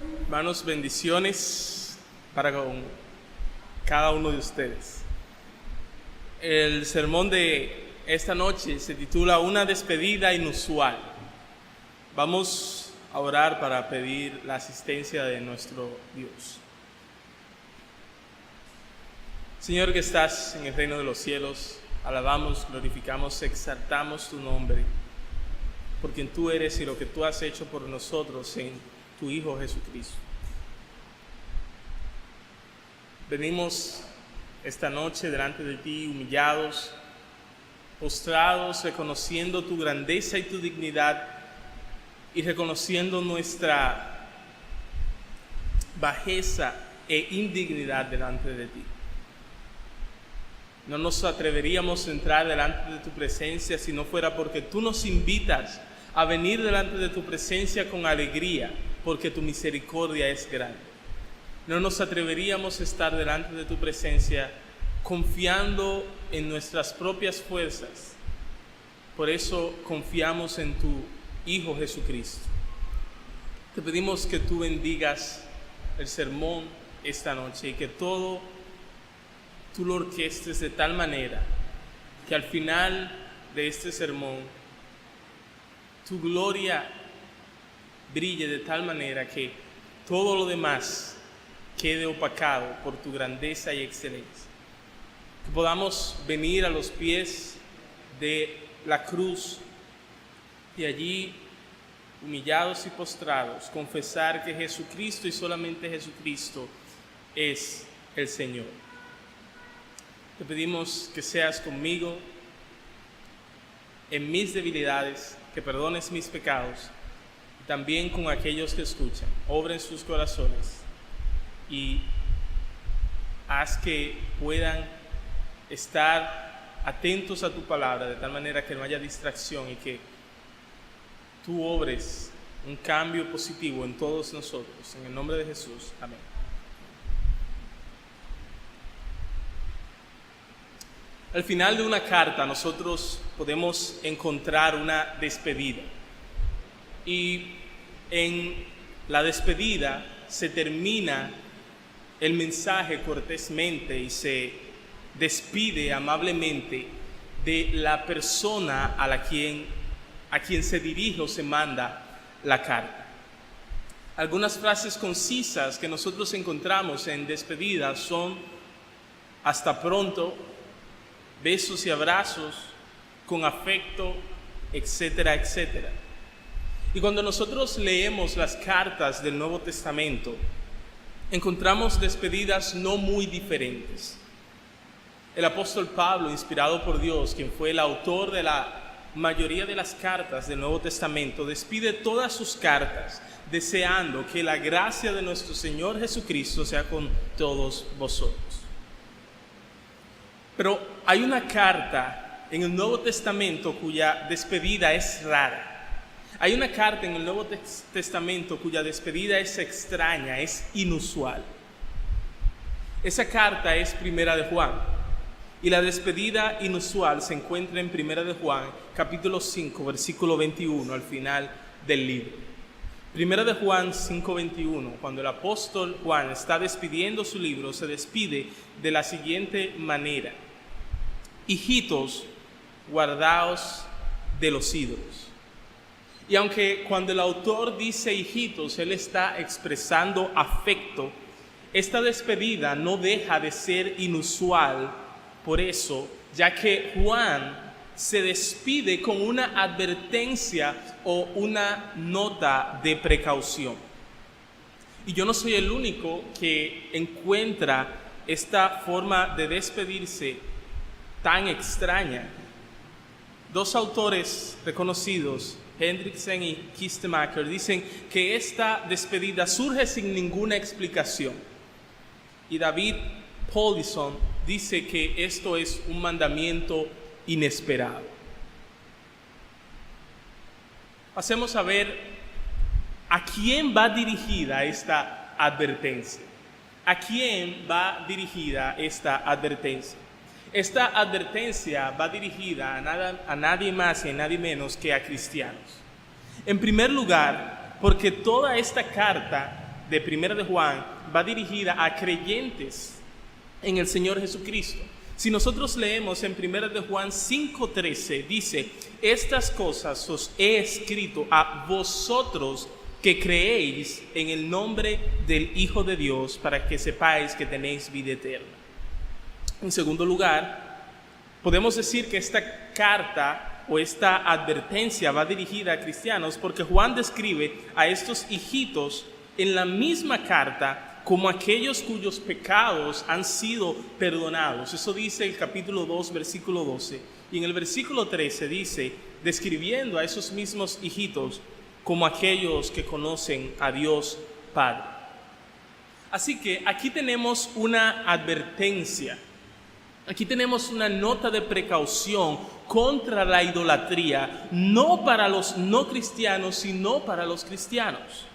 Hermanos, bendiciones para con cada uno de ustedes. El sermón de esta noche se titula Una despedida inusual. Vamos a orar para pedir la asistencia de nuestro Dios. Señor que estás en el reino de los cielos, alabamos, glorificamos, exaltamos tu nombre, por quien tú eres y lo que tú has hecho por nosotros en tu Hijo Jesucristo. Venimos esta noche delante de ti humillados, postrados, reconociendo tu grandeza y tu dignidad y reconociendo nuestra bajeza e indignidad delante de ti. No nos atreveríamos a entrar delante de tu presencia si no fuera porque tú nos invitas a venir delante de tu presencia con alegría, porque tu misericordia es grande. No nos atreveríamos a estar delante de tu presencia confiando en nuestras propias fuerzas. Por eso confiamos en tu Hijo Jesucristo. Te pedimos que tú bendigas el sermón esta noche y que todo tú lo orquestes de tal manera que al final de este sermón tu gloria brille de tal manera que todo lo demás quede opacado por tu grandeza y excelencia. Que podamos venir a los pies de la cruz y allí, humillados y postrados, confesar que Jesucristo y solamente Jesucristo es el Señor. Te pedimos que seas conmigo en mis debilidades, que perdones mis pecados, y también con aquellos que escuchan. Obra en sus corazones y haz que puedan estar atentos a tu palabra, de tal manera que no haya distracción y que tú obres un cambio positivo en todos nosotros. En el nombre de Jesús. Amén. Al final de una carta nosotros podemos encontrar una despedida. Y en la despedida se termina el mensaje cortésmente y se despide amablemente de la persona a quien se dirige o se manda la carta. Algunas frases concisas que nosotros encontramos en despedida son: hasta pronto, besos y abrazos, con afecto, etcétera, etcétera. Y cuando nosotros leemos las cartas del Nuevo Testamento, encontramos despedidas no muy diferentes. El apóstol Pablo, inspirado por Dios, quien fue el autor de la mayoría de las cartas del Nuevo Testamento, despide todas sus cartas deseando que la gracia de nuestro Señor Jesucristo sea con todos vosotros. Pero hay una carta en el Nuevo Testamento cuya despedida es rara. Hay una carta en el Nuevo Testamento cuya despedida es extraña, es inusual. Esa carta es Primera de Juan. Y la despedida inusual se encuentra en Primera de Juan, capítulo 5, versículo 21, al final del libro. Primera de Juan 5:21, cuando el apóstol Juan está despidiendo su libro, se despide de la siguiente manera: hijitos, guardaos de los ídolos. Y aunque cuando el autor dice hijitos, él está expresando afecto, esta despedida no deja de ser inusual por eso, ya que Juan se despide con una advertencia o una nota de precaución. Y yo no soy el único que encuentra esta forma de despedirse tan extraña. Dos autores reconocidos, Hendrickson y Kistemaker, dicen que esta despedida surge sin ninguna explicación. Y David Paulison dice que esto es un mandamiento inesperado. Pasemos a ver a quién va dirigida esta advertencia. ¿A quién va dirigida esta advertencia? Esta advertencia va dirigida a nadie más y a nadie menos que a cristianos. En primer lugar, porque toda esta carta de 1 de Juan va dirigida a creyentes en el Señor Jesucristo. Si nosotros leemos en 1 de Juan 5:13, dice: estas cosas os he escrito a vosotros que creéis en el nombre del Hijo de Dios, para que sepáis que tenéis vida eterna. En segundo lugar, podemos decir que esta carta o esta advertencia va dirigida a cristianos porque Juan describe a estos hijitos en la misma carta como aquellos cuyos pecados han sido perdonados. Eso dice el capítulo 2, versículo 12. Y en el versículo 13 dice, describiendo a esos mismos hijitos como aquellos que conocen a Dios Padre. Así que aquí tenemos una advertencia. Aquí tenemos una nota de precaución contra la idolatría, no para los no cristianos, sino para los cristianos.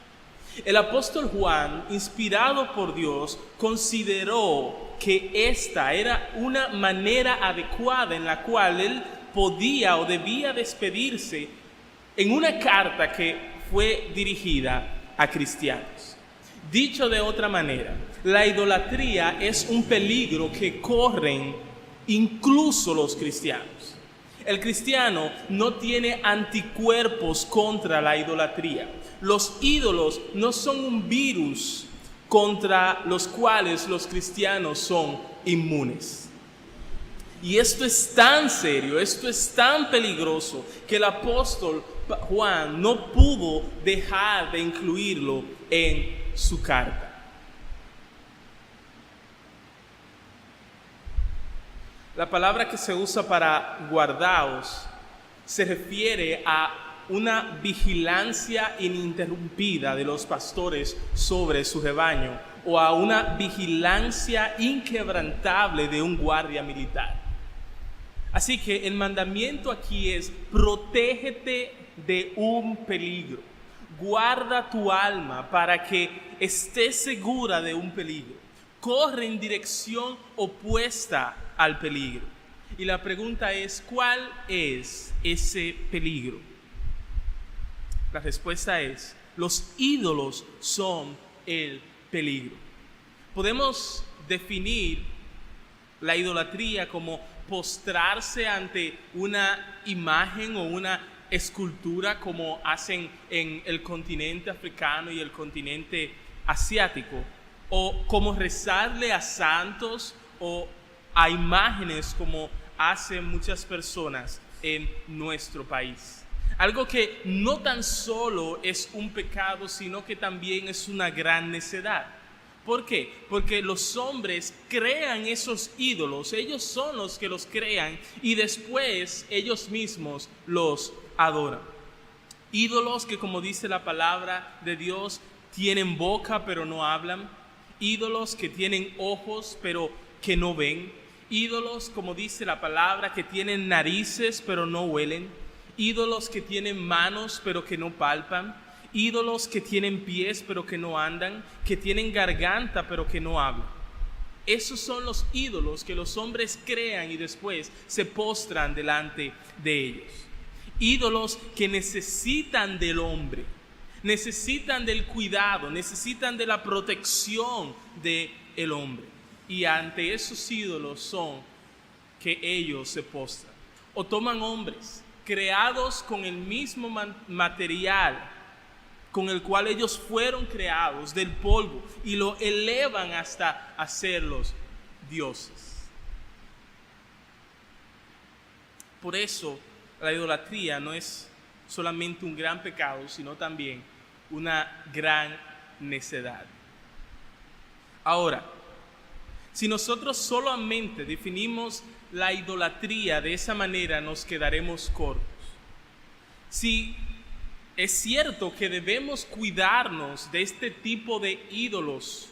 El apóstol Juan, inspirado por Dios, consideró que esta era una manera adecuada en la cual él podía o debía despedirse en una carta que fue dirigida a cristianos. Dicho de otra manera, la idolatría es un peligro que corren incluso los cristianos. El cristiano no tiene anticuerpos contra la idolatría. Los ídolos no son un virus contra los cuales los cristianos son inmunes. Y esto es tan serio, esto es tan peligroso, que el apóstol Juan no pudo dejar de incluirlo en su carta. La palabra que se usa para guardaos se refiere a una vigilancia ininterrumpida de los pastores sobre su rebaño, o a una vigilancia inquebrantable de un guardia militar. Así que el mandamiento aquí es: protégete de un peligro. Guarda tu alma para que estés segura de un peligro. Corre en dirección opuesta al peligro. Y la pregunta es: ¿cuál es ese peligro? La respuesta es: los ídolos son el peligro. Podemos definir la idolatría como postrarse ante una imagen o una escultura, como hacen en el continente africano y el continente asiático, o como rezarle a santos o a imágenes, como hacen muchas personas en nuestro país. Algo que no tan solo es un pecado, sino que también es una gran necedad. ¿Por qué? Porque los hombres crean esos ídolos, ellos son los que los crean y después ellos mismos los adoran. Ídolos que, como dice la palabra de Dios, tienen boca pero no hablan. Ídolos que tienen ojos pero que no ven. Ídolos, como dice la palabra, que tienen narices pero no huelen. Ídolos que tienen manos pero que no palpan. Ídolos que tienen pies pero que no andan, que tienen garganta pero que no hablan. Esos son los ídolos que los hombres crean y después se postran delante de ellos. Ídolos que necesitan del hombre, necesitan del cuidado, necesitan de la protección del hombre. Y ante esos ídolos son que ellos se postran. O toman hombres creados con el mismo material con el cual ellos fueron creados, del polvo, y lo elevan hasta hacerlos dioses. Por eso la idolatría no es solamente un gran pecado, sino también una gran necedad. Ahora, si nosotros solamente definimos la idolatría de esa manera, nos quedaremos cortos. Si es cierto que debemos cuidarnos de este tipo de ídolos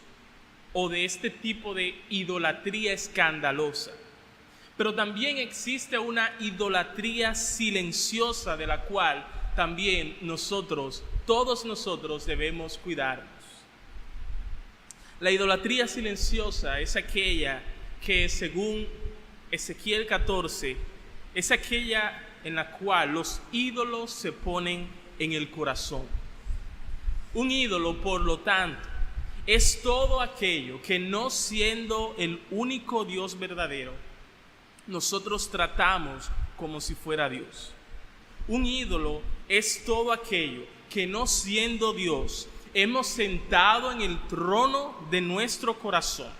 o de este tipo de idolatría escandalosa, pero también existe una idolatría silenciosa de la cual también todos nosotros debemos cuidarnos. La idolatría silenciosa es aquella que, según Ezequiel 14, es aquella en la cual los ídolos se ponen en el corazón. Un ídolo, por lo tanto, es todo aquello que no siendo el único Dios verdadero, nosotros tratamos como si fuera Dios. Un ídolo es todo aquello que no siendo Dios, hemos sentado en el trono de nuestro corazón.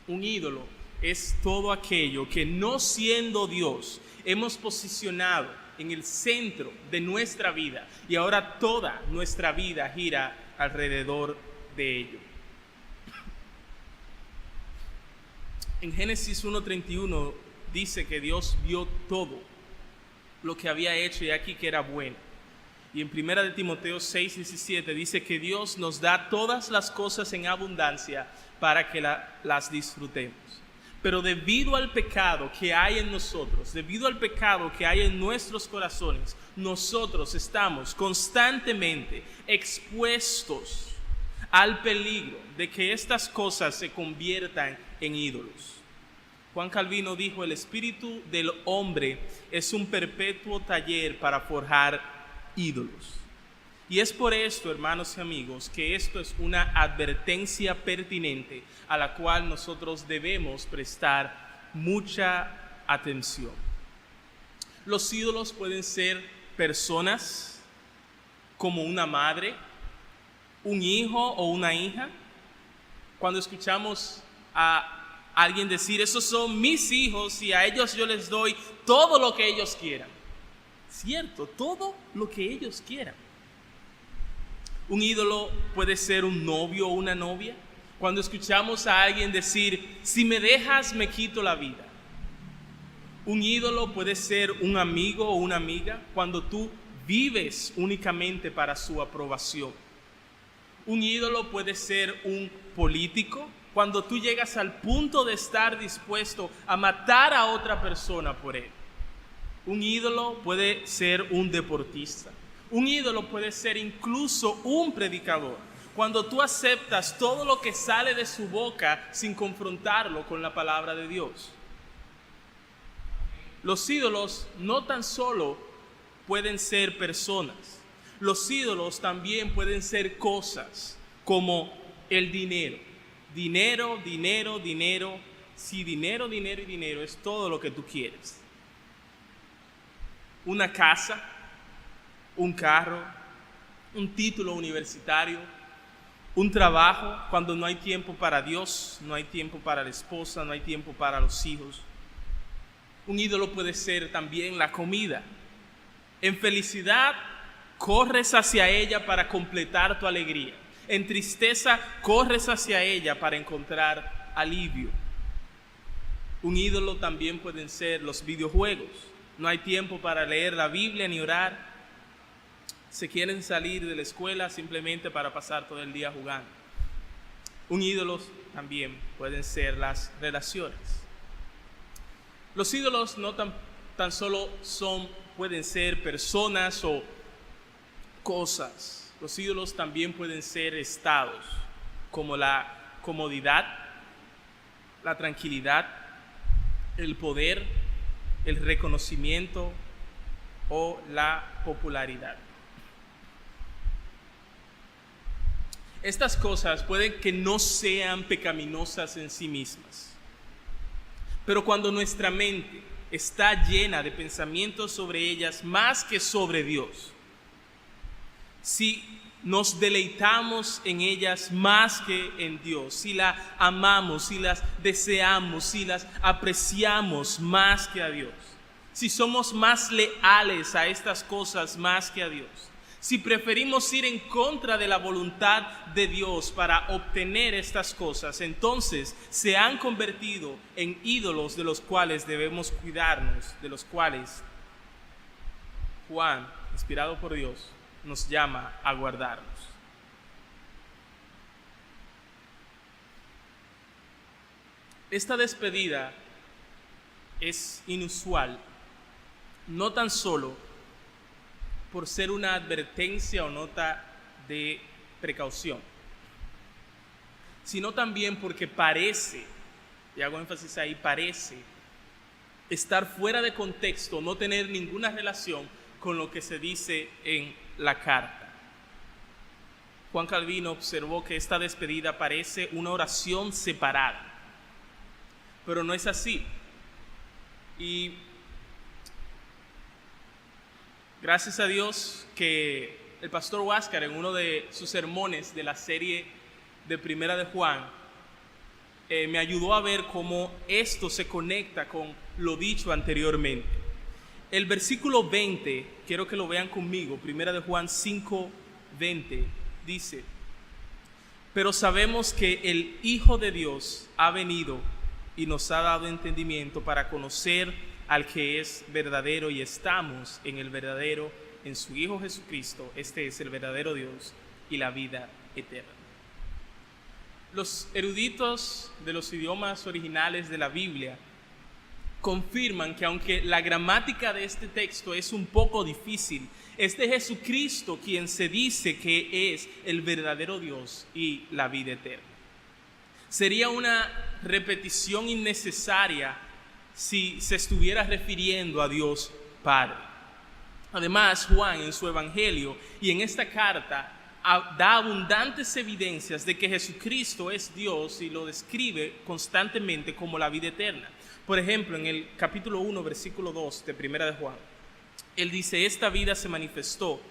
Un ídolo es todo aquello que no siendo Dios, hemos posicionado en el centro de nuestra vida y ahora toda nuestra vida gira alrededor de ello. En Génesis 1:31 dice que Dios vio todo lo que había hecho y aquí que era bueno. Y en 1 de Timoteo 6:17 dice que Dios nos da todas las cosas en abundancia para que las disfrutemos. Pero debido al pecado que hay en nosotros, debido al pecado que hay en nuestros corazones, nosotros estamos constantemente expuestos al peligro de que estas cosas se conviertan en ídolos. Juan Calvino dijo: el espíritu del hombre es un perpetuo taller para forjar ídolos. Y es por esto, hermanos y amigos, que esto es una advertencia pertinente a la cual nosotros debemos prestar mucha atención. Los ídolos pueden ser personas como una madre, un hijo o una hija. Cuando escuchamos a alguien decir: esos son mis hijos y a ellos yo les doy todo lo que ellos quieran. Cierto, todo lo que ellos quieran. Un ídolo puede ser un novio o una novia. Cuando escuchamos a alguien decir: si me dejas me quito la vida. Un ídolo puede ser un amigo o una amiga cuando tú vives únicamente para su aprobación. Un ídolo puede ser un político cuando tú llegas al punto de estar dispuesto a matar a otra persona por él. Un ídolo puede ser un deportista. Un ídolo puede ser incluso un predicador, cuando tú aceptas todo lo que sale de su boca sin confrontarlo con la palabra de Dios. Los ídolos no tan solo pueden ser personas, los ídolos también pueden ser cosas como el dinero. Dinero, dinero, dinero. Si dinero, dinero y dinero es todo lo que tú quieres. Una casa, un carro, un título universitario, un trabajo, cuando no hay tiempo para Dios, no hay tiempo para la esposa, no hay tiempo para los hijos. Un ídolo puede ser también la comida. En felicidad, corres hacia ella para completar tu alegría. En tristeza, corres hacia ella para encontrar alivio. Un ídolo también pueden ser los videojuegos. No hay tiempo para leer la Biblia ni orar. Se quieren salir de la escuela simplemente para pasar todo el día jugando. Un ídolo también pueden ser las relaciones. Los ídolos no tan solo pueden ser personas o cosas. Los ídolos también pueden ser estados, como la comodidad, la tranquilidad, el poder, el reconocimiento o la popularidad. Estas cosas pueden que no sean pecaminosas en sí mismas, pero cuando nuestra mente está llena de pensamientos sobre ellas más que sobre Dios, si nos deleitamos en ellas más que en Dios, si las amamos, si las deseamos, si las apreciamos más que a Dios, si somos más leales a estas cosas más que a Dios, si preferimos ir en contra de la voluntad de Dios para obtener estas cosas, entonces se han convertido en ídolos de los cuales debemos cuidarnos, de los cuales Juan, inspirado por Dios, nos llama a guardarnos. Esta despedida es inusual, no tan solo por ser una advertencia o nota de precaución, sino también porque parece, y hago énfasis ahí, parece estar fuera de contexto, no tener ninguna relación con lo que se dice en la carta. Juan Calvino observó que esta despedida parece una oración separada, pero no es así. Y gracias a Dios que el pastor Huáscar, en uno de sus sermones de la serie de Primera de Juan, me ayudó a ver cómo esto se conecta con lo dicho anteriormente. El versículo 20, quiero que lo vean conmigo, Primera de Juan 5:20, dice: pero sabemos que el Hijo de Dios ha venido y nos ha dado entendimiento para conocer al que es verdadero, y estamos en el verdadero, en su Hijo Jesucristo. Este es el verdadero Dios y la vida eterna. Los eruditos de los idiomas originales de la Biblia confirman que aunque la gramática de este texto es un poco difícil, es de Jesucristo quien se dice que es el verdadero Dios y la vida eterna. Sería una repetición innecesaria si se estuviera refiriendo a Dios Padre. Además, Juan en su evangelio y en esta carta da abundantes evidencias de que Jesucristo es Dios y lo describe constantemente como la vida eterna. Por ejemplo, en el capítulo 1, versículo 2 de Primera de Juan, él dice: esta vida se manifestó,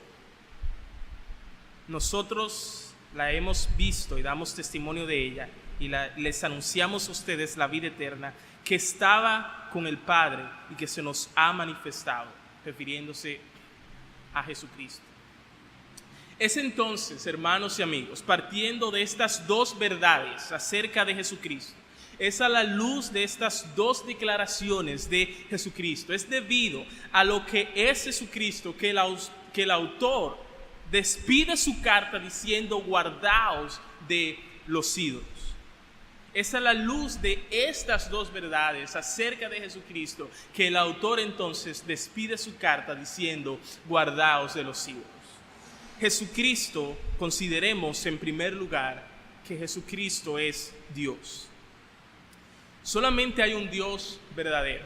nosotros la hemos visto y damos testimonio de ella, y les anunciamos a ustedes la vida eterna que estaba con el Padre y que se nos ha manifestado, refiriéndose a Jesucristo. Es entonces, hermanos y amigos, partiendo de estas dos verdades acerca de Jesucristo, es a la luz de estas dos declaraciones de Jesucristo, es debido a lo que es Jesucristo que el autor despide su carta diciendo: guardaos de los ídolos. Es a la luz de estas dos verdades acerca de Jesucristo que el autor entonces despide su carta diciendo: guardaos de los ídolos. Jesucristo, consideremos en primer lugar que Jesucristo es Dios. Solamente hay un Dios verdadero,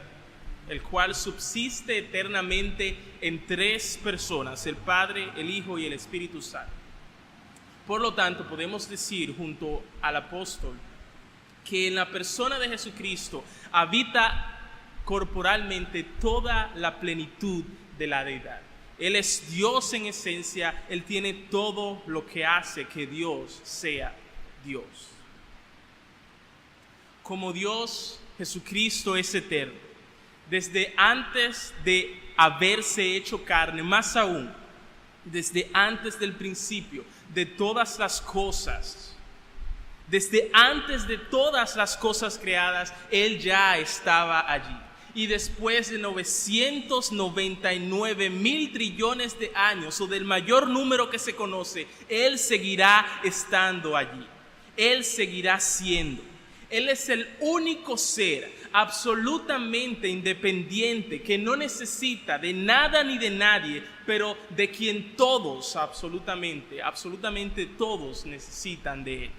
el cual subsiste eternamente en tres personas: el Padre, el Hijo y el Espíritu Santo. Por lo tanto, podemos decir junto al apóstol que en la persona de Jesucristo habita corporalmente toda la plenitud de la deidad. Él es Dios en esencia, Él tiene todo lo que hace que Dios sea Dios. Como Dios, Jesucristo es eterno. Desde antes de haberse hecho carne, más aún, desde antes del principio de todas las cosas, desde antes de todas las cosas creadas, Él ya estaba allí. Y después de 999,000 trillones de años, o del mayor número que se conoce, Él seguirá estando allí. Él seguirá siendo. Él es el único ser absolutamente independiente que no necesita de nada ni de nadie, pero de quien todos, absolutamente todos necesitan de Él.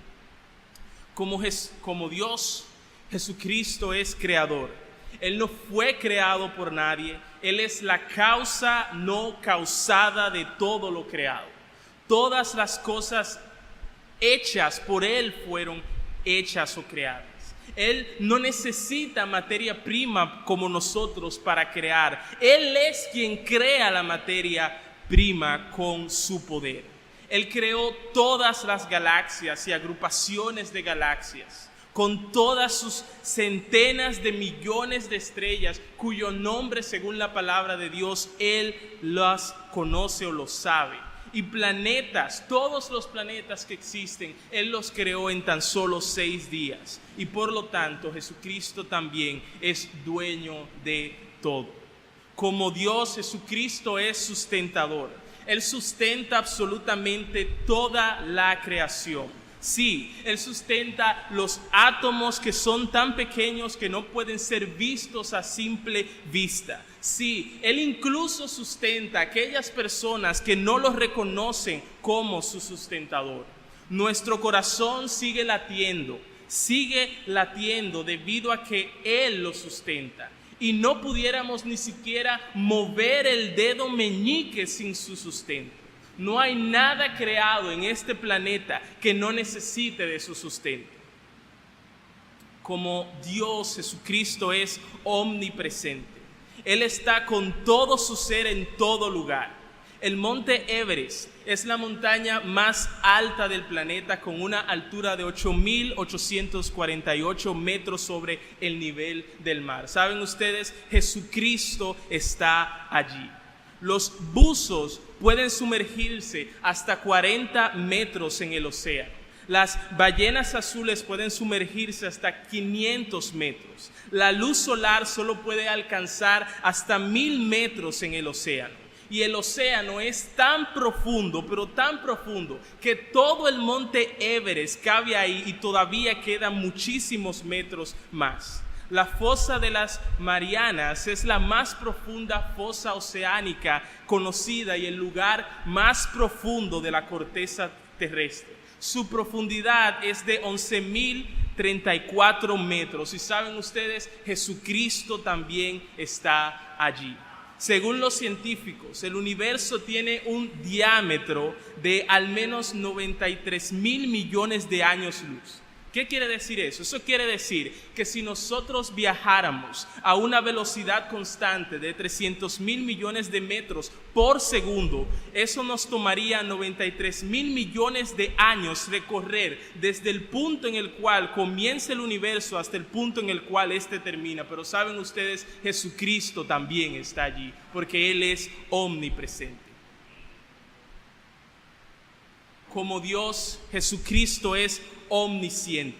Como Dios, Jesucristo es creador. Él no fue creado por nadie. Él es la causa no causada de todo lo creado. Todas las cosas hechas por Él fueron hechas o creadas. Él no necesita materia prima como nosotros para crear. Él es quien crea la materia prima con su poder. Él creó todas las galaxias y agrupaciones de galaxias, con todas sus centenas de millones de estrellas, cuyo nombre, según la palabra de Dios, Él las conoce o los sabe. Y planetas, todos los planetas que existen, Él los creó en tan solo 6 días. Y por lo tanto, Jesucristo también es dueño de todo. Como Dios, Jesucristo es sustentador. Él sustenta absolutamente toda la creación. Sí, Él sustenta los átomos que son tan pequeños que no pueden ser vistos a simple vista. Sí, Él incluso sustenta a aquellas personas que no lo reconocen como su sustentador. Nuestro corazón sigue latiendo debido a que Él lo sustenta. Y no pudiéramos ni siquiera mover el dedo meñique sin su sustento. No hay nada creado en este planeta que no necesite de su sustento. Como Dios, Jesucristo es omnipresente. Él está con todo su ser en todo lugar. El monte Everest es la montaña más alta del planeta con una altura de 8.848 metros sobre el nivel del mar. ¿Saben ustedes? Jesucristo está allí. Los buzos pueden sumergirse hasta 40 metros en el océano. Las ballenas azules pueden sumergirse hasta 500 metros. La luz solar solo puede alcanzar hasta 1.000 metros en el océano. Y el océano es tan profundo, pero tan profundo, que todo el monte Everest cabe ahí y todavía quedan muchísimos metros más. La fosa de las Marianas es la más profunda fosa oceánica conocida y el lugar más profundo de la corteza terrestre. Su profundidad es de 11.034 metros. Y saben ustedes, Jesucristo también está allí. Según los científicos, el universo tiene un diámetro de al menos 93.000 millones de años luz. ¿Qué quiere decir eso? Eso quiere decir que si nosotros viajáramos a una velocidad constante de 300.000 millones de metros por segundo, eso nos tomaría 93.000 millones de años recorrer desde el punto en el cual comienza el universo hasta el punto en el cual éste termina. Pero saben ustedes, Jesucristo también está allí, porque Él es omnipresente. Como Dios, Jesucristo es omnisciente.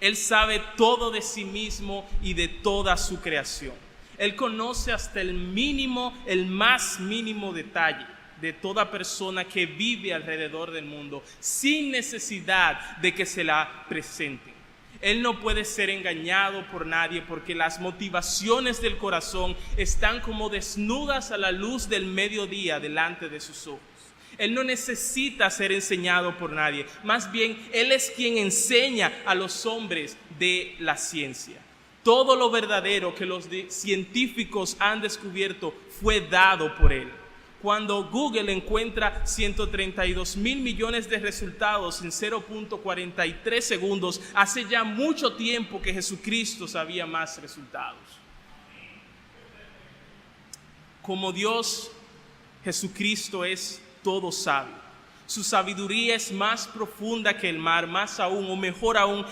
Él sabe todo de sí mismo y de toda su creación. Él conoce hasta el más mínimo detalle de toda persona que vive alrededor del mundo, sin necesidad de que se la presenten. Él no puede ser engañado por nadie, porque las motivaciones del corazón están como desnudas a la luz del mediodía delante de sus ojos. Él no necesita ser enseñado por nadie. Más bien, Él es quien enseña a los hombres de la ciencia. Todo lo verdadero que los científicos han descubierto fue dado por Él. Cuando Google encuentra 132.000 millones de resultados en 0.43 segundos, hace ya mucho tiempo que Jesucristo sabía más resultados. Como Dios, Jesucristo es todo sabio. Su sabiduría es más profunda que el mar, más aún, o mejor aún,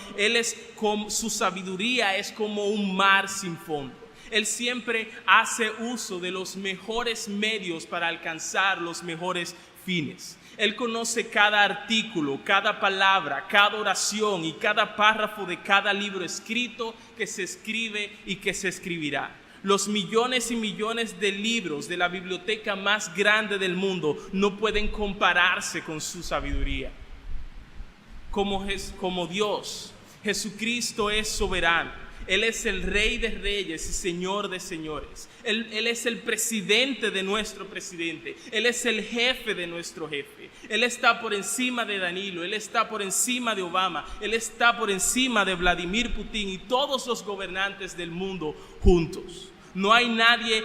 su sabiduría es como un mar sin fondo. Él siempre hace uso de los mejores medios para alcanzar los mejores fines. Él conoce cada artículo, cada palabra, cada oración y cada párrafo de cada libro escrito que se escribe y que se escribirá. Los millones y millones de libros de la biblioteca más grande del mundo no pueden compararse con su sabiduría. Como Dios, Jesucristo es soberano. Él es el Rey de Reyes y Señor de Señores. Él es el presidente de nuestro presidente. Él es el jefe de nuestro jefe. Él está por encima de Danilo. Él está por encima de Obama. Él está por encima de Vladimir Putin y todos los gobernantes del mundo juntos. No hay nadie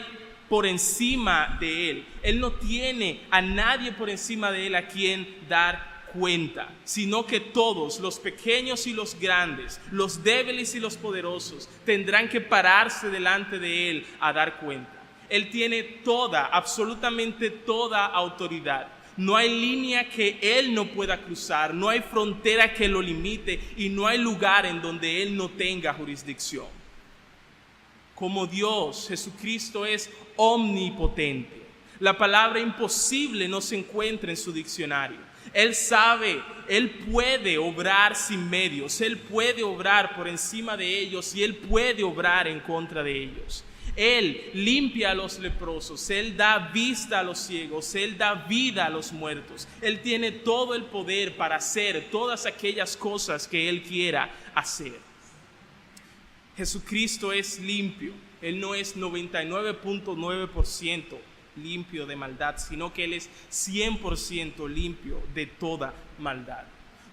por encima de Él. Él no tiene a nadie por encima de Él a quien dar cuenta, sino que todos, los pequeños y los grandes, los débiles y los poderosos, tendrán que pararse delante de Él a dar cuenta. Él tiene toda, absolutamente toda autoridad. No hay línea que Él no pueda cruzar, no hay frontera que lo limite y no hay lugar en donde Él no tenga jurisdicción. Como Dios, Jesucristo es omnipotente. La palabra imposible no se encuentra en su diccionario. Él sabe, Él puede obrar sin medios, Él puede obrar por encima de ellos y Él puede obrar en contra de ellos. Él limpia a los leprosos, Él da vista a los ciegos, Él da vida a los muertos. Él tiene todo el poder para hacer todas aquellas cosas que Él quiera hacer. Jesucristo es limpio. Él no es 99.9% limpio de maldad, sino que Él es 100% limpio de toda maldad.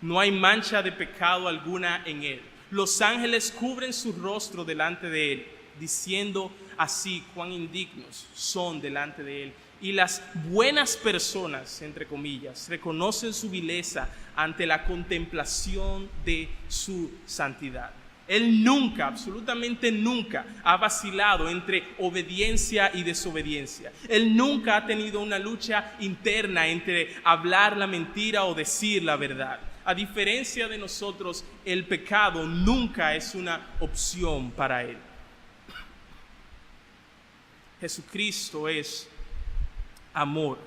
No hay mancha de pecado alguna en Él. Los ángeles cubren su rostro delante de Él, diciendo así cuán indignos son delante de Él. y las buenas personas, entre comillas, reconocen su vileza ante la contemplación de su santidad. Él nunca, absolutamente nunca, ha vacilado entre obediencia y desobediencia. Él nunca ha tenido una lucha interna entre hablar la mentira o decir la verdad. A diferencia de nosotros, el pecado nunca es una opción para Él. Jesucristo es amor.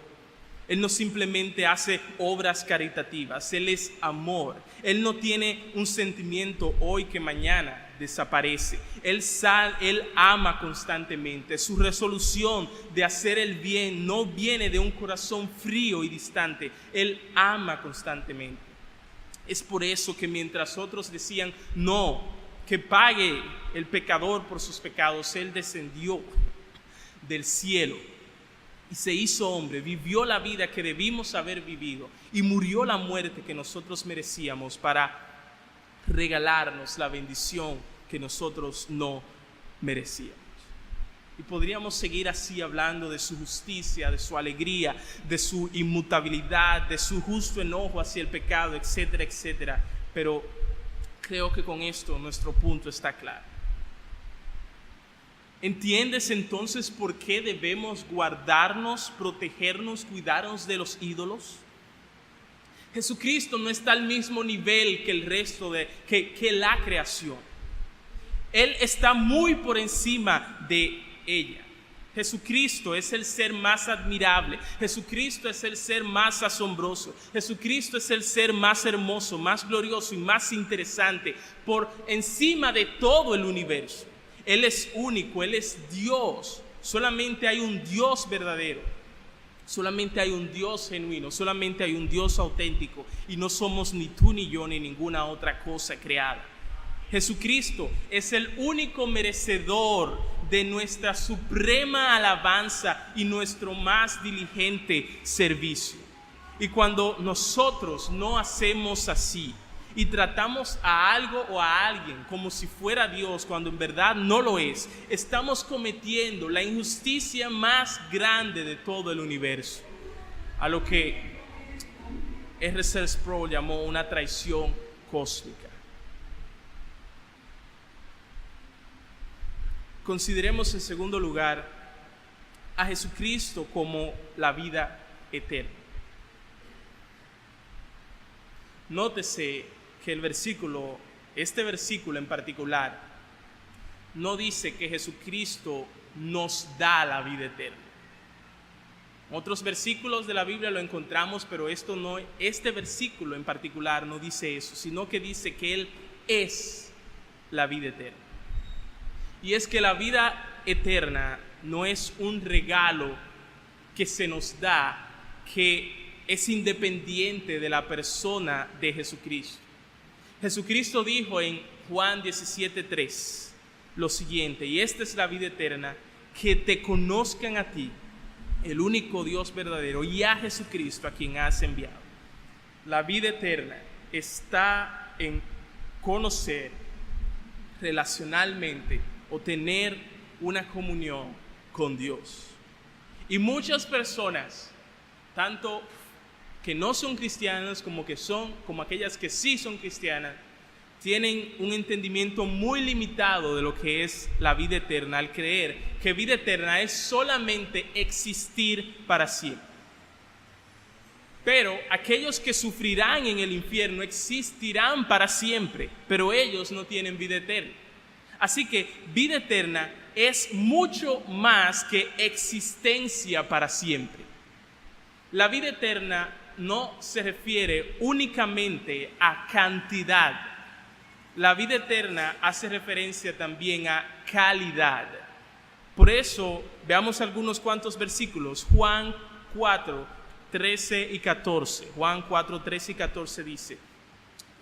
Él no simplemente hace obras caritativas, Él es amor. Él no tiene un sentimiento hoy que mañana desaparece. Él ama constantemente. Su resolución de hacer el bien no viene de un corazón frío y distante. Él ama constantemente. Es por eso que mientras otros decían no, que pague el pecador por sus pecados, Él descendió del cielo y se hizo hombre, vivió la vida que debimos haber vivido y murió la muerte que nosotros merecíamos para regalarnos la bendición que nosotros no merecíamos. Y podríamos seguir así hablando de su justicia, de su alegría, de su inmutabilidad, de su justo enojo hacia el pecado, etcétera, etcétera. Pero creo que con esto nuestro punto está claro. ¿Entiendes entonces por qué debemos guardarnos, protegernos, cuidarnos de los ídolos? Jesucristo no está al mismo nivel que el resto que la creación. Él está muy por encima de ella. Jesucristo es el ser más admirable. Jesucristo es el ser más asombroso. Jesucristo es el ser más hermoso, más glorioso y más interesante por encima de todo el universo. Él es único, Él es Dios. Solamente hay un Dios verdadero. Solamente hay un Dios genuino. Solamente hay un Dios auténtico. Y no somos ni tú ni yo ni ninguna otra cosa creada. Jesucristo es el único merecedor de nuestra suprema alabanza y nuestro más diligente servicio. Y cuando nosotros no hacemos así y tratamos a algo o a alguien como si fuera Dios cuando en verdad no lo es, estamos cometiendo la injusticia más grande de todo el universo, a lo que R.C. Sproul llamó una traición cósmica. Consideremos en segundo lugar a Jesucristo como la vida eterna. Nótese que este versículo en particular, no dice que Jesucristo nos da la vida eterna. Otros versículos de la Biblia lo encontramos, pero este versículo en particular no dice eso, sino que dice que Él es la vida eterna. Y es que la vida eterna no es un regalo que se nos da, que es independiente de la persona de Jesucristo. Jesucristo dijo en Juan 17:3 lo siguiente: y esta es la vida eterna, que te conozcan a ti, el único Dios verdadero, y a Jesucristo a quien has enviado. La vida eterna está en conocer relacionalmente o tener una comunión con Dios. Y muchas personas, tanto que no son cristianas como aquellas que sí son cristianas, tienen un entendimiento muy limitado de lo que es la vida eterna, al creer que vida eterna es solamente existir para siempre. Pero aquellos que sufrirán en el infierno existirán para siempre, pero ellos no tienen vida eterna. Así que vida eterna es mucho más que existencia para siempre. La vida eterna no se refiere únicamente a cantidad. La vida eterna hace referencia también a calidad. Por eso, veamos algunos cuantos versículos. Juan 4, 13 y 14. Juan 4, 13 y 14 dice: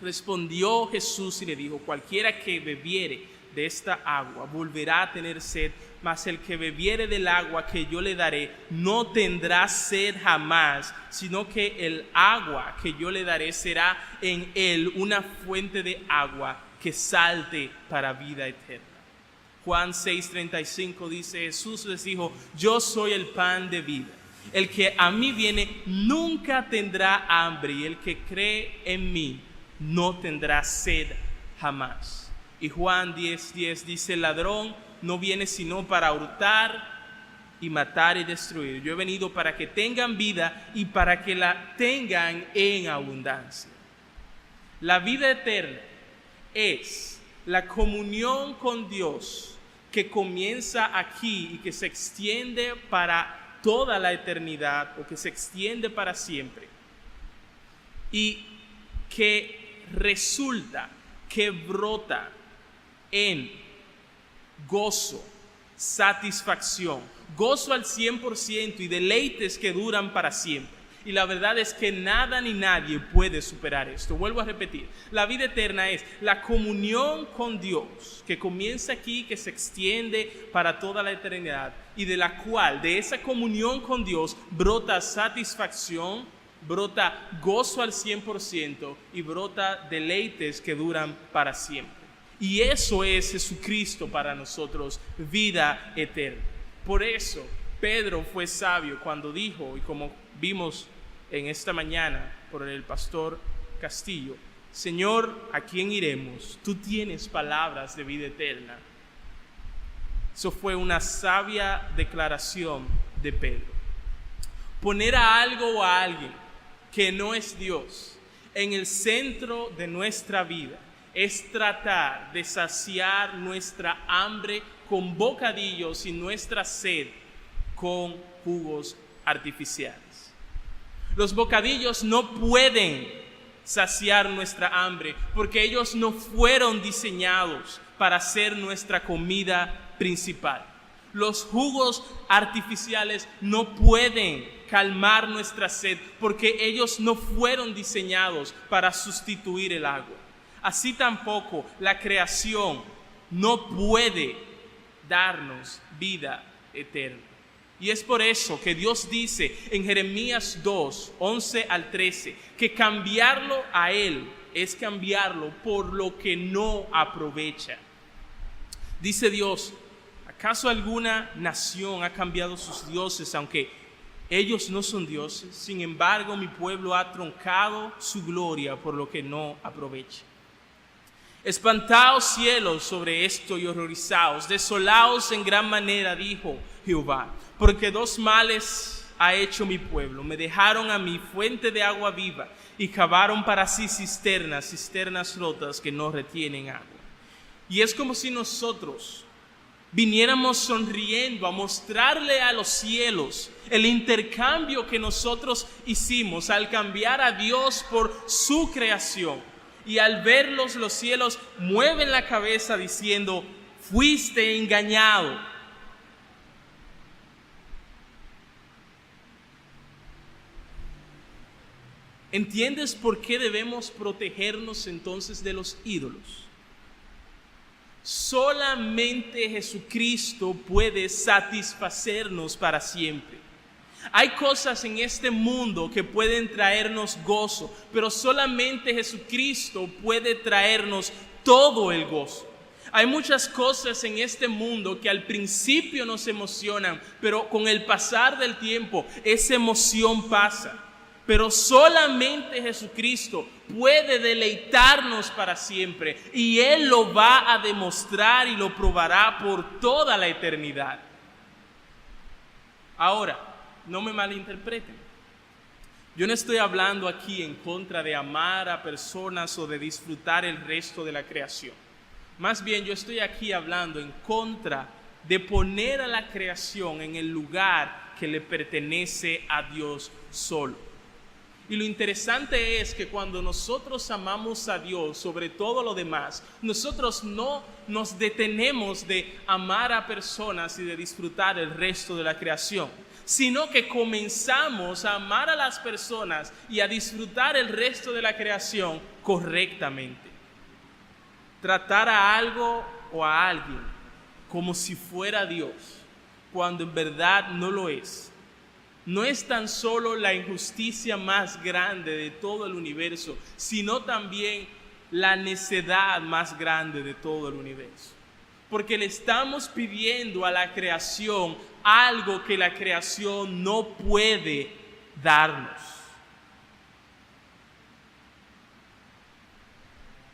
respondió Jesús y le dijo: cualquiera que bebiere de esta agua volverá a tener sed, mas el que bebiere del agua que yo le daré no tendrá sed jamás, sino que el agua que yo le daré será en él una fuente de agua que salte para vida eterna. Juan 6:35 dice: Jesús les dijo: yo soy el pan de vida. El que a mí viene nunca tendrá hambre, y el que cree en mí no tendrá sed jamás. Y Juan 10:10 dice: el ladrón no viene sino para hurtar y matar y destruir. Yo he venido para que tengan vida y para que la tengan en abundancia. La vida eterna es la comunión con Dios que comienza aquí y que se extiende para toda la eternidad, o que se extiende para siempre, y que resulta, que brota en gozo, satisfacción, gozo al 100% y deleites que duran para siempre. Y la verdad es que nada ni nadie puede superar esto. Vuelvo a repetir, la vida eterna es la comunión con Dios que comienza aquí, que se extiende para toda la eternidad, y de la cual, de esa comunión con Dios, brota satisfacción, brota gozo al 100% y brota deleites que duran para siempre. Y eso es Jesucristo para nosotros, vida eterna. Por eso Pedro fue sabio cuando dijo, y como vimos en esta mañana por el pastor Castillo: Señor, ¿a quién iremos? Tú tienes palabras de vida eterna. Eso fue una sabia declaración de Pedro. Poner a algo o a alguien que no es Dios en el centro de nuestra vida es tratar de saciar nuestra hambre con bocadillos y nuestra sed con jugos artificiales. Los bocadillos no pueden saciar nuestra hambre porque ellos no fueron diseñados para ser nuestra comida principal. Los jugos artificiales no pueden calmar nuestra sed porque ellos no fueron diseñados para sustituir el agua. Así tampoco la creación no puede darnos vida eterna. Y es por eso que Dios dice en Jeremías 2:11-13, que cambiarlo a Él es cambiarlo por lo que no aprovecha. Dice Dios: ¿acaso alguna nación ha cambiado sus dioses, aunque ellos no son dioses? Sin embargo, mi pueblo ha truncado su gloria por lo que no aprovecha. Espantaos cielos sobre esto y horrorizaos, desolaos en gran manera, dijo Jehová, porque dos males ha hecho mi pueblo. Me dejaron a mí fuente de agua viva y cavaron para sí cisternas rotas que no retienen agua. Y es como si nosotros viniéramos sonriendo a mostrarle a los cielos el intercambio que nosotros hicimos al cambiar a Dios por su creación. Y al verlos, los cielos mueven la cabeza diciendo: fuiste engañado. ¿Entiendes por qué debemos protegernos entonces de los ídolos? Solamente Jesucristo puede satisfacernos para siempre. Hay cosas en este mundo que pueden traernos gozo, pero solamente Jesucristo puede traernos todo el gozo. Hay muchas cosas en este mundo que al principio nos emocionan, pero con el pasar del tiempo esa emoción pasa. Pero solamente Jesucristo puede deleitarnos para siempre, y Él lo va a demostrar y lo probará por toda la eternidad. Ahora, no me malinterpreten. Yo no estoy hablando aquí en contra de amar a personas o de disfrutar el resto de la creación. Más bien, yo estoy aquí hablando en contra de poner a la creación en el lugar que le pertenece a Dios solo. Y lo interesante es que cuando nosotros amamos a Dios sobre todo lo demás, nosotros no nos detenemos de amar a personas y de disfrutar el resto de la creación, sino que comenzamos a amar a las personas y a disfrutar el resto de la creación correctamente. Tratar a algo o a alguien como si fuera Dios, cuando en verdad no lo es, no es tan solo la injusticia más grande de todo el universo, sino también la necedad más grande de todo el universo. porque le estamos pidiendo a la creación algo que la creación no puede darnos.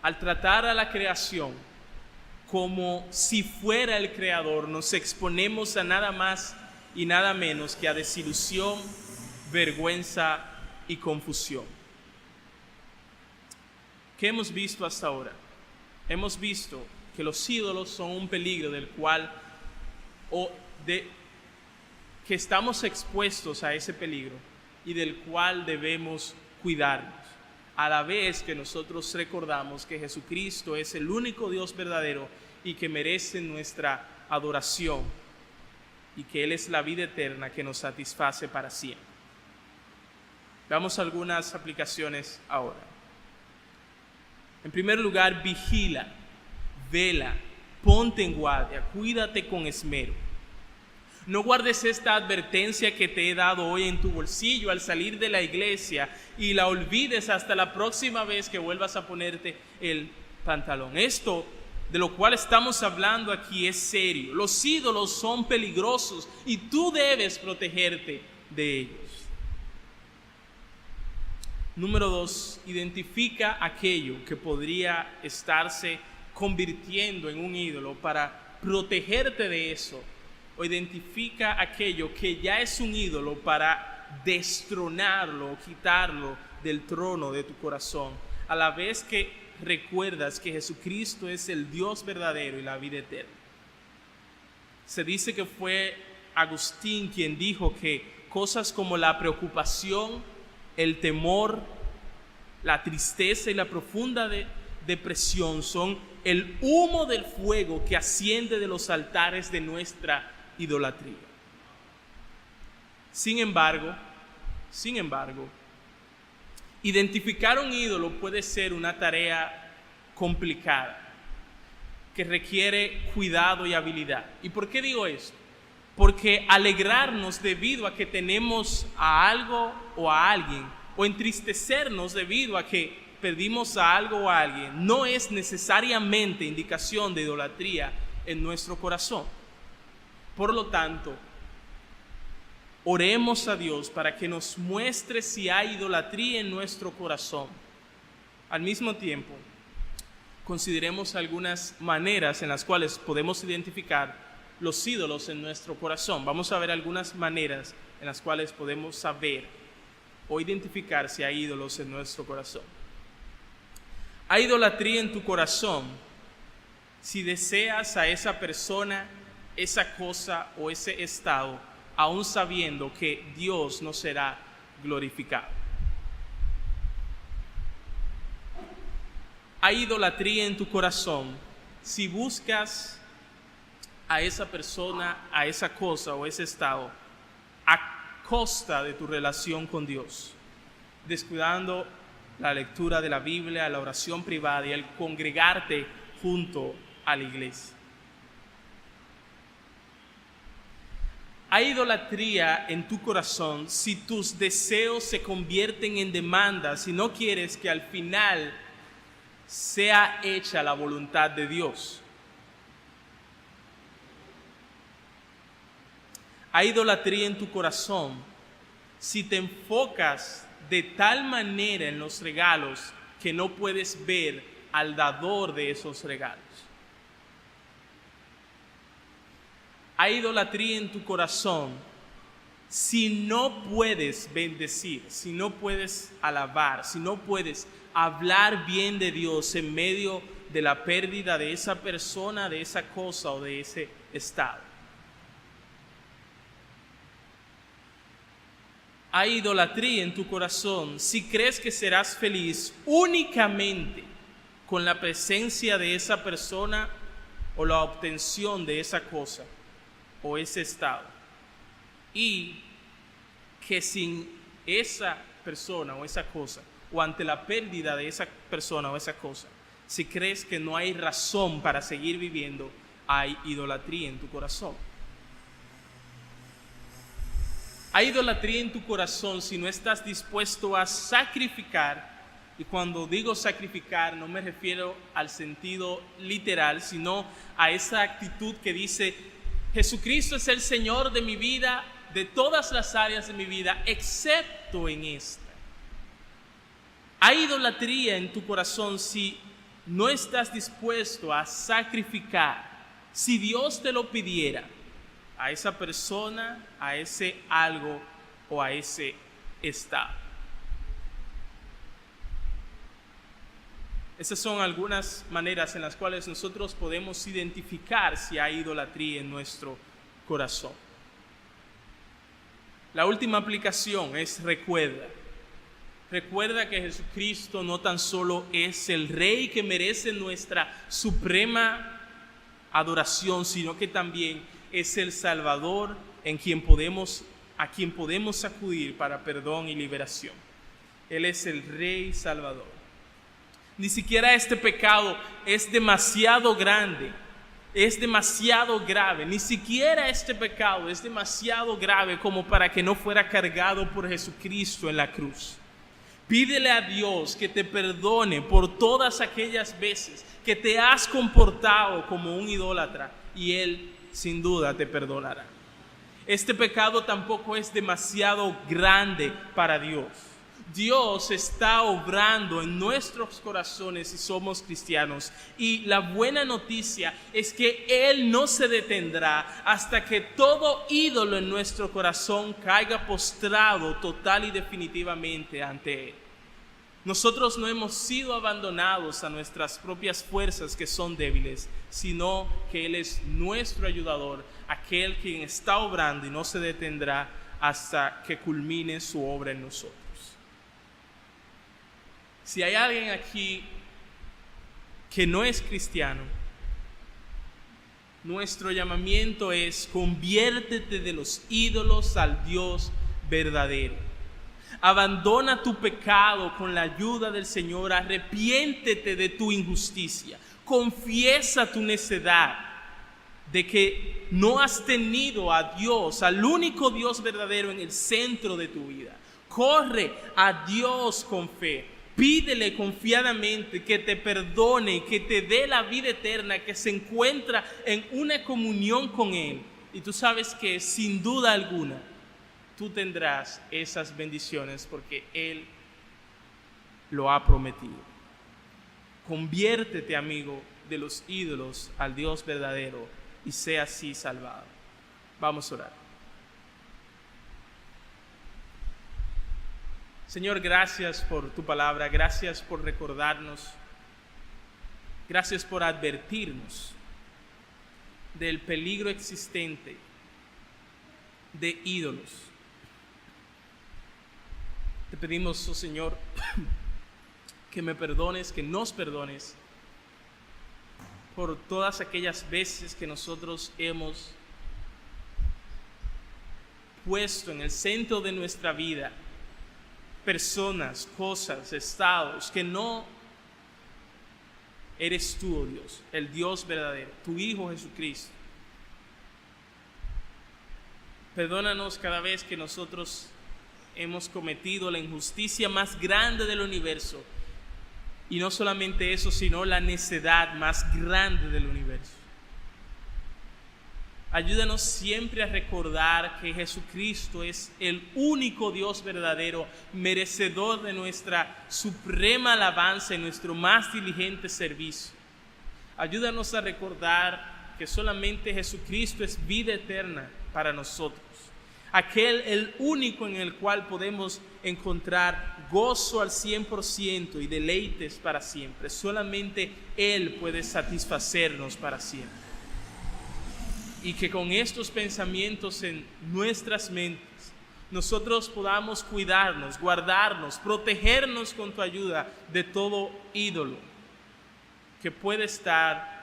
Al tratar a la creación como si fuera el creador, nos exponemos a nada más y nada menos que a desilusión, vergüenza y confusión. ¿Qué hemos visto hasta ahora? Hemos visto que los ídolos son un peligro que estamos expuestos a ese peligro y del cual debemos cuidarnos, a la vez que nosotros recordamos que Jesucristo es el único Dios verdadero y que merece nuestra adoración, y que Él es la vida eterna que nos satisface para siempre. Veamos algunas aplicaciones ahora. En primer lugar, vigila, vela, ponte en guardia, cuídate con esmero. No guardes esta advertencia que te he dado hoy en tu bolsillo al salir de la iglesia y la olvides hasta la próxima vez que vuelvas a ponerte el pantalón. Esto de lo cual estamos hablando aquí es serio. Los ídolos son peligrosos y tú debes protegerte de ellos. Número 2, identifica aquello que podría estarse convirtiendo en un ídolo para protegerte de eso. O identifica aquello que ya es un ídolo para destronarlo o quitarlo del trono de tu corazón, a la vez que recuerdas que Jesucristo es el Dios verdadero y la vida eterna. Se dice que fue Agustín quien dijo que cosas como la preocupación, el temor, la tristeza y la profunda depresión son el humo del fuego que asciende de los altares de nuestra idolatría. Sin embargo, identificar un ídolo puede ser una tarea complicada que requiere cuidado y habilidad. ¿Y por qué digo esto? Porque alegrarnos debido a que tenemos a algo o a alguien, o entristecernos debido a que perdimos a algo o a alguien, no es necesariamente indicación de idolatría en nuestro corazón. Por lo tanto, oremos a Dios para que nos muestre si hay idolatría en nuestro corazón. Al mismo tiempo, consideremos algunas maneras en las cuales podemos identificar los ídolos en nuestro corazón. Vamos a ver algunas maneras en las cuales podemos saber o identificar si hay ídolos en nuestro corazón. Hay idolatría en tu corazón si deseas a esa persona, esa cosa o ese estado, aún sabiendo que Dios no será glorificado. Hay idolatría en tu corazón si buscas a esa persona, a esa cosa o ese estado a costa de tu relación con Dios, descuidando la lectura de la Biblia, la oración privada y el congregarte junto a la iglesia. Hay idolatría en tu corazón si tus deseos se convierten en demandas, si no quieres que al final sea hecha la voluntad de Dios. Hay idolatría en tu corazón si te enfocas de tal manera en los regalos que no puedes ver al dador de esos regalos. Hay idolatría en tu corazón si no puedes bendecir, si no puedes alabar, si no puedes hablar bien de Dios en medio de la pérdida de esa persona, de esa cosa o de ese estado. Hay idolatría en tu corazón si crees que serás feliz únicamente con la presencia de esa persona o la obtención de esa cosa o ese estado, y que sin esa persona o esa cosa, o ante la pérdida de esa persona o esa cosa, si crees que no hay razón para seguir viviendo, hay idolatría en tu corazón. Hay idolatría en tu corazón si no estás dispuesto a sacrificar Y cuando digo sacrificar, no me refiero al sentido literal, sino a esa actitud que dice, Jesucristo es el Señor de mi vida, de todas las áreas de mi vida, excepto en esta. Hay idolatría en tu corazón si no estás dispuesto a sacrificar, si Dios te lo pidiera, a esa persona, a ese algo o a ese estado. Esas son algunas maneras en las cuales nosotros podemos identificar si hay idolatría en nuestro corazón. La última aplicación es recuerda. Recuerda que Jesucristo no tan solo es el Rey que merece nuestra suprema adoración, sino que también es el Salvador a quien podemos acudir para perdón y liberación. Él es el Rey Salvador. Ni siquiera este pecado es demasiado grande, es demasiado grave. Ni siquiera este pecado es demasiado grave como para que no fuera cargado por Jesucristo en la cruz. Pídele a Dios que te perdone por todas aquellas veces que te has comportado como un idólatra y Él sin duda te perdonará. Este pecado tampoco es demasiado grande para Dios. Dios está obrando en nuestros corazones si somos cristianos. Y la buena noticia es que Él no se detendrá hasta que todo ídolo en nuestro corazón caiga postrado total y definitivamente ante Él. Nosotros no hemos sido abandonados a nuestras propias fuerzas que son débiles, sino que Él es nuestro ayudador, aquel quien está obrando y no se detendrá hasta que culmine su obra en nosotros. Si hay alguien aquí que no es cristiano, nuestro llamamiento es: conviértete de los ídolos al Dios verdadero. Abandona tu pecado con la ayuda del Señor, arrepiéntete de tu injusticia, confiesa tu necedad de que no has tenido a Dios, al único Dios verdadero, en el centro de tu vida. Corre a Dios con fe. Pídele confiadamente que te perdone y que te dé la vida eterna, que se encuentra en una comunión con Él. Y tú sabes que sin duda alguna tú tendrás esas bendiciones porque Él lo ha prometido. Conviértete, amigo, de los ídolos al Dios verdadero y sea así salvado. Vamos a orar. Señor, gracias por tu palabra, gracias por recordarnos, gracias por advertirnos del peligro existente de ídolos. Te pedimos, oh Señor, que me perdones, que nos perdones por todas aquellas veces que nosotros hemos puesto en el centro de nuestra vida personas, cosas, estados que no eres tú, oh Dios, el Dios verdadero, tu Hijo Jesucristo. Perdónanos cada vez que nosotros hemos cometido la injusticia más grande del universo, y no solamente eso, sino la necedad más grande del universo. Ayúdanos siempre a recordar que Jesucristo es el único Dios verdadero, merecedor de nuestra suprema alabanza y nuestro más diligente servicio. Ayúdanos a recordar que solamente Jesucristo es vida eterna para nosotros. El único en el cual podemos encontrar gozo al 100% y deleites para siempre. Solamente Él puede satisfacernos para siempre. Y que con estos pensamientos en nuestras mentes, nosotros podamos cuidarnos, guardarnos, protegernos con tu ayuda de todo ídolo que puede estar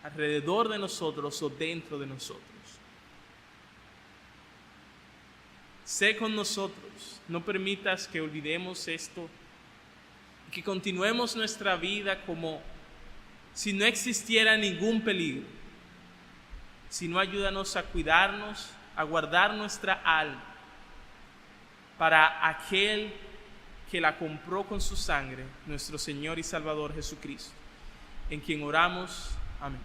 alrededor de nosotros o dentro de nosotros. Sé con nosotros, no permitas que olvidemos esto y que continuemos nuestra vida como si no existiera ningún peligro. Sino ayúdanos a cuidarnos, a guardar nuestra alma para aquel que la compró con su sangre, nuestro Señor y Salvador Jesucristo, en quien oramos. Amén.